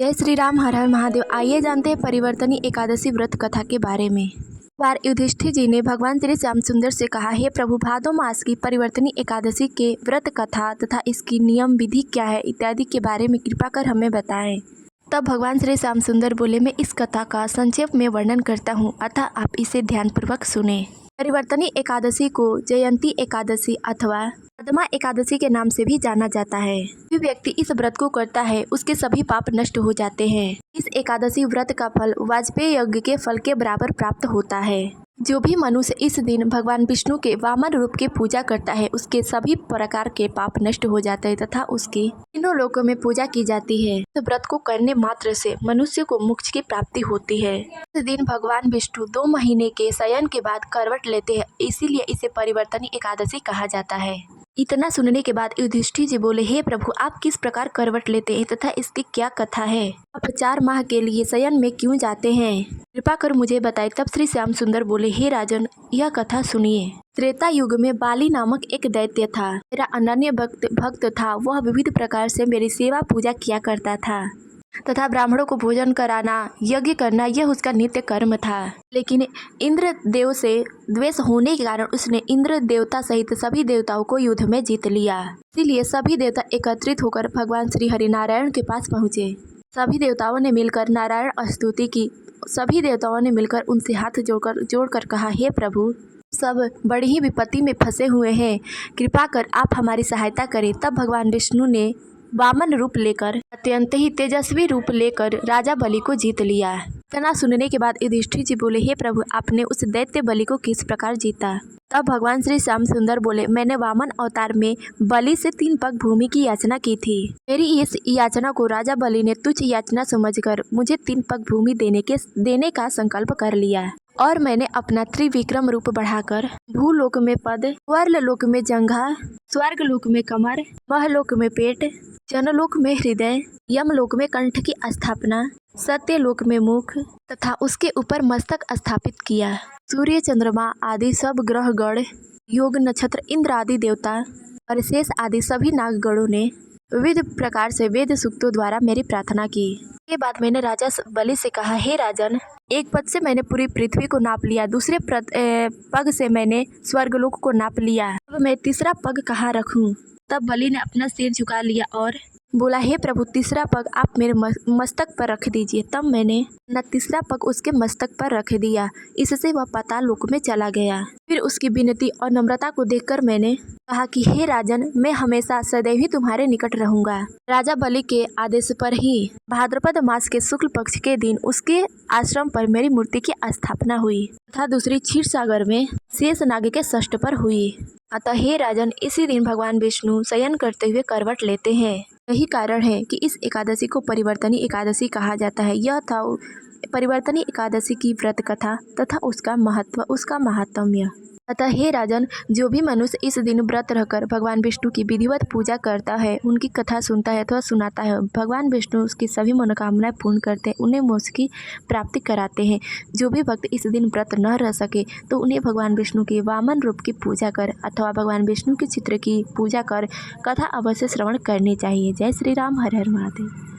जय श्री राम, हर हर महादेव। आइए जानते हैं परिवर्तनी एकादशी व्रत कथा के बारे में। बार युधिष्ठिर जी ने भगवान श्री श्याम सुंदर से कहा, हे प्रभु, भादो मास की परिवर्तनी एकादशी के व्रत कथा तथा इसकी नियम विधि क्या है इत्यादि के बारे में कृपा कर हमें बताएं। तब भगवान श्री श्याम सुंदर बोले, मैं इस कथा का संक्षेप में वर्णन करता हूँ, अतः आप इसे ध्यानपूर्वक सुने। परिवर्तनी एकादशी को जयंती एकादशी अथवा पद्मा एकादशी के नाम से भी जाना जाता है। जो व्यक्ति इस व्रत को करता है उसके सभी पाप नष्ट हो जाते हैं। इस एकादशी व्रत का फल वाजपेय यज्ञ के फल के बराबर प्राप्त होता है। जो भी मनुष्य इस दिन भगवान विष्णु के वामन रूप की पूजा करता है उसके सभी प्रकार के पाप नष्ट हो जाते हैं तथा उसकी तीनों लोकों में पूजा की जाती है। इस व्रत को करने मात्र से मनुष्य को मोक्ष की प्राप्ति होती है। इस दिन भगवान विष्णु 2 महीने के शयन के बाद करवट लेते हैं, इसीलिए इसे परिवर्तनी एकादशी कहा जाता है। इतना सुनने के बाद युधिष्ठिर जी बोले, हे प्रभु, आप किस प्रकार करवट लेते हैं तथा इसकी क्या कथा है? आप 4 माह के लिए शयन में क्यों जाते हैं? कृपा कर मुझे बताएं। तब श्री श्याम सुंदर बोले, हे राजन, यह कथा सुनिए। त्रेता युग में बाली नामक एक दैत्य था। मेरा अनन्य भक्त था। वह विविध प्रकार से मेरी सेवा पूजा किया करता था तथा ब्राह्मणों को भोजन कराना, यज्ञ करना, यह उसका नित्य कर्म था। लेकिन इंद्र देव से द्वेष होने के कारण उसने इंद्र देवता सहित सभी देवताओं को युद्ध में जीत लिया। इसीलिए सभी देवता एकत्रित होकर भगवान श्री हरिनारायण के पास पहुँचे। सभी देवताओं ने मिलकर नारायण स्तुति की। सभी देवताओं ने मिलकर उनसे हाथ जोड़कर कहा, हे प्रभु, सब बड़ी ही विपत्ति में फंसे हुए हैं, कृपा कर आप हमारी सहायता करें। तब भगवान विष्णु ने वामन रूप लेकर, अत्यंत ही तेजस्वी रूप लेकर राजा बलि को जीत लिया। इतना सुनने के बाद युधिष्ठिर जी बोले, हे प्रभु, आपने उस दैत्य बलि को किस प्रकार जीता? तब भगवान श्री श्याम सुंदर बोले, मैंने वामन अवतार में बलि से 3 पग भूमि की याचना की थी। मेरी इस याचना को राजा बलि ने तुच्छ याचना समझकर मुझे 3 पग भूमि देने का संकल्प कर लिया और मैंने अपना त्रिविक्रम रूप बढ़ाकर भूलोक में पद, स्वर्गलोक में जंघा, स्वर्गलोक में कमर, महलोक में पेट, जनलोक में हृदय, यमलोक में कंठ की स्थापना, सत्यलोक में मुख तथा उसके ऊपर मस्तक स्थापित किया। सूर्य, चंद्रमा आदि सब ग्रह गण, योग, नक्षत्र, इंद्र आदि देवता और शेष आदि सभी नागगणों ने विविध प्रकार से वेद सूक्तों द्वारा मेरी प्रार्थना की। के बाद मैंने राजा बलि से कहा, हे राजन, एक पद से मैंने पूरी पृथ्वी को नाप लिया, दूसरे पग से मैंने स्वर्गलोक को नाप लिया, अब मैं तीसरा पग कहाँ रखूं? तब बलि ने अपना सिर झुका लिया और बोला, हे प्रभु, तीसरा पग आप मेरे मस्तक पर रख दीजिए। तब मैंने अपना तीसरा पग उसके मस्तक पर रख दिया। इससे वह पाताल लोक में चला गया। फिर उसकी विनती और नम्रता को देखकर मैंने कहा कि हे राजन, मैं हमेशा सदैव ही तुम्हारे निकट रहूंगा। राजा बलि के आदेश पर ही भाद्रपद मास के शुक्ल पक्ष के दिन उसके आश्रम पर मेरी मूर्ति की स्थापना हुई तथा दूसरी क्षीर सागर में शेष नाग के षष्ठ पर हुई। अतः हे राजन, इसी दिन भगवान विष्णु शयन करते हुए करवट लेते हैं। यही कारण है कि इस एकादशी को परिवर्तनी एकादशी कहा जाता है। यह था परिवर्तनी एकादशी की व्रत कथा तथा उसका महत्व, उसका महात्म्य। अतः हे राजन, जो भी मनुष्य इस दिन व्रत रहकर भगवान विष्णु की विधिवत पूजा करता है, उनकी कथा सुनता है अथवा सुनाता है, भगवान विष्णु उसकी सभी मनोकामनाएं पूर्ण करते हैं, उन्हें मोक्ष की प्राप्ति कराते हैं। जो भी भक्त इस दिन व्रत न रह सके तो उन्हें भगवान विष्णु के वामन रूप की पूजा कर अथवा भगवान विष्णु के चित्र की पूजा कर कथा अवश्य श्रवण करनी चाहिए। जय श्री राम, हर हर महादेव।